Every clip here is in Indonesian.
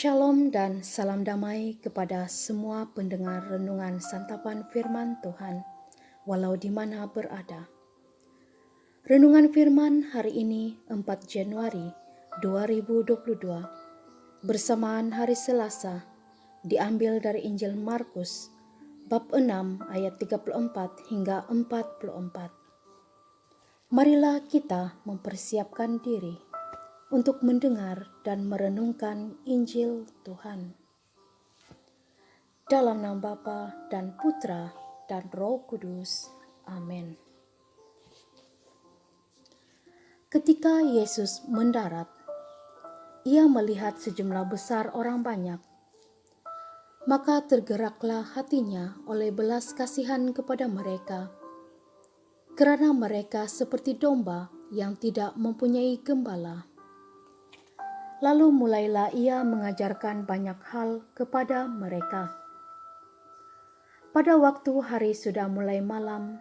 Shalom dan salam damai kepada semua pendengar renungan santapan firman Tuhan, walau di mana berada. Renungan firman hari ini 4 Januari 2022 bersamaan hari Selasa diambil dari Injil Markus bab 6 ayat 34 hingga 44. Marilah kita mempersiapkan diri untuk mendengar dan merenungkan Injil Tuhan. Dalam nama Bapa dan Putra dan Roh Kudus. Amin. Ketika Yesus mendarat, ia melihat sejumlah besar orang banyak. Maka tergeraklah hatinya oleh belas kasihan kepada mereka, karena mereka seperti domba yang tidak mempunyai gembala. Lalu mulailah ia mengajarkan banyak hal kepada mereka. Pada waktu hari sudah mulai malam,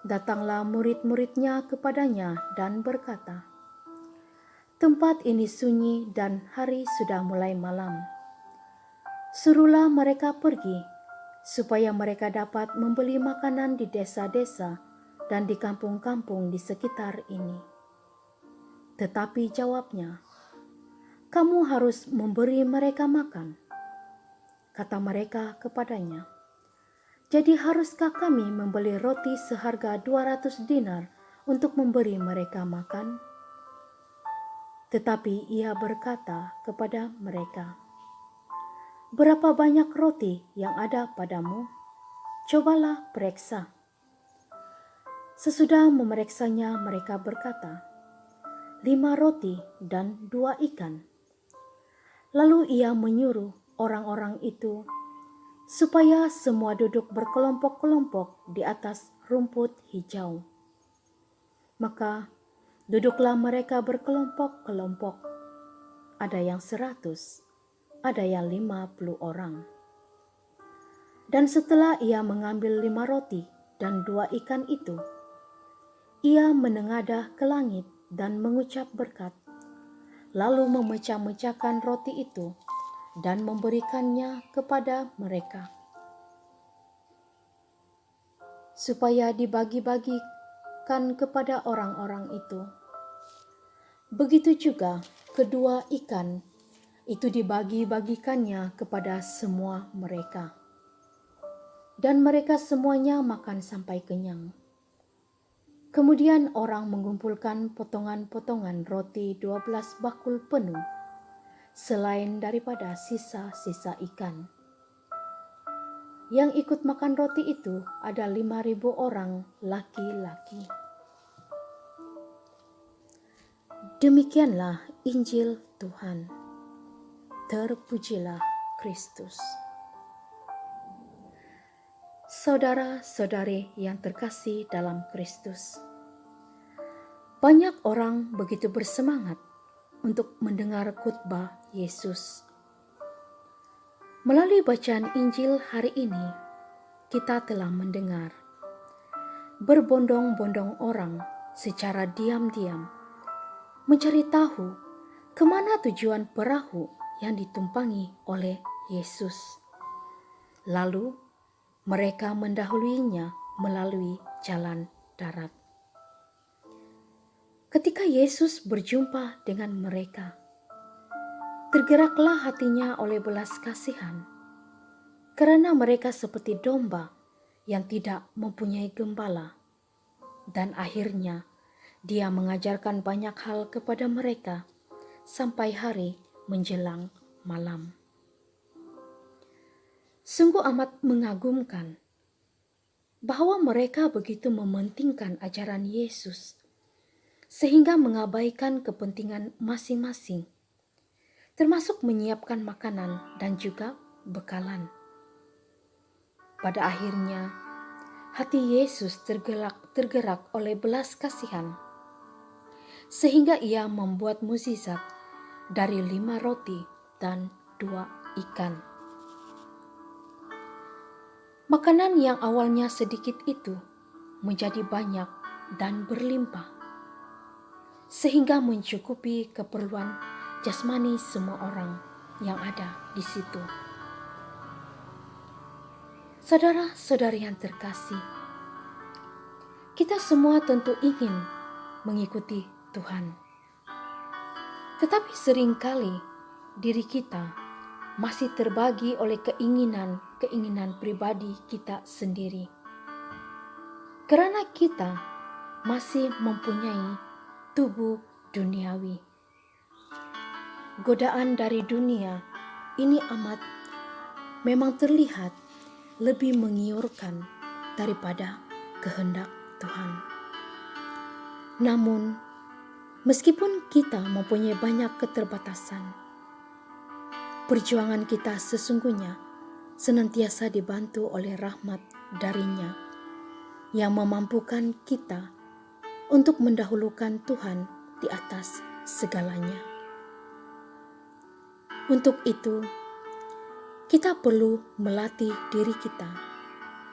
datanglah murid-muridnya kepadanya dan berkata, "Tempat ini sunyi dan hari sudah mulai malam. Suruhlah mereka pergi, supaya mereka dapat membeli makanan di desa-desa dan di kampung-kampung di sekitar ini." Tetapi jawabnya, "Kamu harus memberi mereka makan." Kata mereka kepadanya, "Jadi haruskah kami membeli roti seharga 200 dinar untuk memberi mereka makan?" Tetapi ia berkata kepada mereka, "Berapa banyak roti yang ada padamu? Cobalah periksa." Sesudah memeriksanya, mereka berkata, 5 roti dan 2 ikan. Lalu ia menyuruh orang-orang itu supaya semua duduk berkelompok-kelompok di atas rumput hijau. Maka duduklah mereka berkelompok-kelompok. Ada yang 100, ada yang 50 orang. Dan setelah ia mengambil 5 roti dan 2 ikan itu, ia menengadah ke langit dan mengucap berkat, lalu memecah-mecahkan roti itu dan memberikannya kepada mereka, supaya dibagi-bagikan kepada orang-orang itu. Begitu juga kedua ikan itu dibagi-bagikannya kepada semua mereka. Dan mereka semuanya makan sampai kenyang. Kemudian orang mengumpulkan potongan-potongan roti 12 bakul penuh, selain daripada sisa-sisa ikan. Yang ikut makan roti itu ada 5.000 orang laki-laki. Demikianlah Injil Tuhan. Terpujilah Kristus. Saudara-saudari yang terkasih dalam Kristus, banyak orang begitu bersemangat untuk mendengar khotbah Yesus. Melalui bacaan Injil hari ini, kita telah mendengar berbondong-bondong orang secara diam-diam mencari tahu kemana tujuan perahu yang ditumpangi oleh Yesus. Lalu mereka mendahuluinya melalui jalan darat. Ketika Yesus berjumpa dengan mereka, tergeraklah hatinya oleh belas kasihan, karena mereka seperti domba yang tidak mempunyai gembala. Dan akhirnya dia mengajarkan banyak hal kepada mereka sampai hari menjelang malam. Sungguh amat mengagumkan bahwa mereka begitu mementingkan ajaran Yesus, sehingga mengabaikan kepentingan masing-masing, termasuk menyiapkan makanan dan juga bekalan. Pada akhirnya, hati Yesus tergerak oleh belas kasihan, sehingga ia membuat mukjizat dari 5 roti dan 2 ikan. Makanan yang awalnya sedikit itu menjadi banyak dan berlimpah, sehingga mencukupi keperluan jasmani semua orang. yang ada di situ. Saudara-saudari yang terkasih, kita semua tentu ingin mengikuti Tuhan. Tetapi seringkali diri kita masih terbagi oleh keinginan pribadi kita sendiri. Karena kita masih mempunyai tubuh duniawi. Godaan dari dunia ini memang terlihat lebih menggiurkan daripada kehendak Tuhan. Namun, meskipun kita mempunyai banyak keterbatasan, perjuangan kita sesungguhnya senantiasa dibantu oleh rahmat darinya yang memampukan kita untuk mendahulukan Tuhan di atas segalanya. Untuk itu, kita perlu melatih diri kita,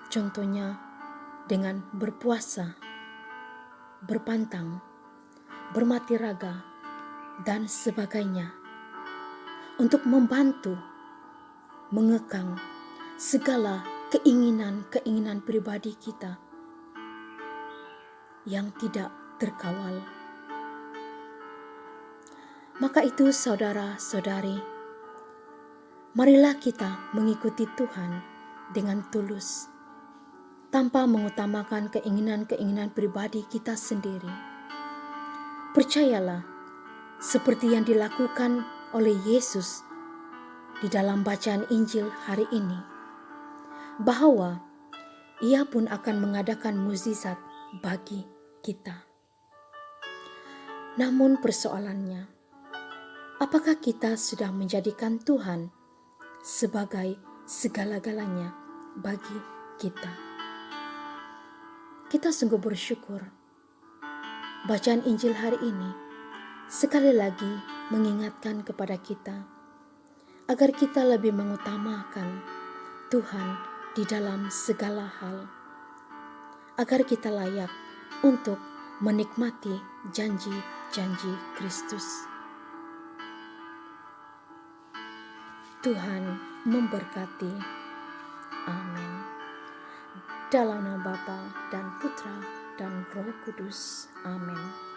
contohnya dengan berpuasa, berpantang, bermati raga, dan sebagainya, untuk membantu mengekang segala keinginan pribadi kita yang tidak terkawal. Maka itu saudara-saudari, marilah kita mengikuti Tuhan dengan tulus, tanpa mengutamakan keinginan pribadi kita sendiri. Percayalah, seperti yang dilakukan oleh Yesus di dalam bacaan Injil hari ini, bahwa Ia pun akan mengadakan mukjizat bagi kita. Namun persoalannya, apakah kita sudah menjadikan Tuhan sebagai segala-galanya bagi kita? Kita sungguh bersyukur bacaan Injil hari ini sekali lagi mengingatkan kepada kita agar kita lebih mengutamakan Tuhan di dalam segala hal, agar kita layak untuk menikmati janji-janji Kristus. Tuhan memberkati. Amin. Dalam nama Bapa dan Putra dan Roh Kudus. Amin.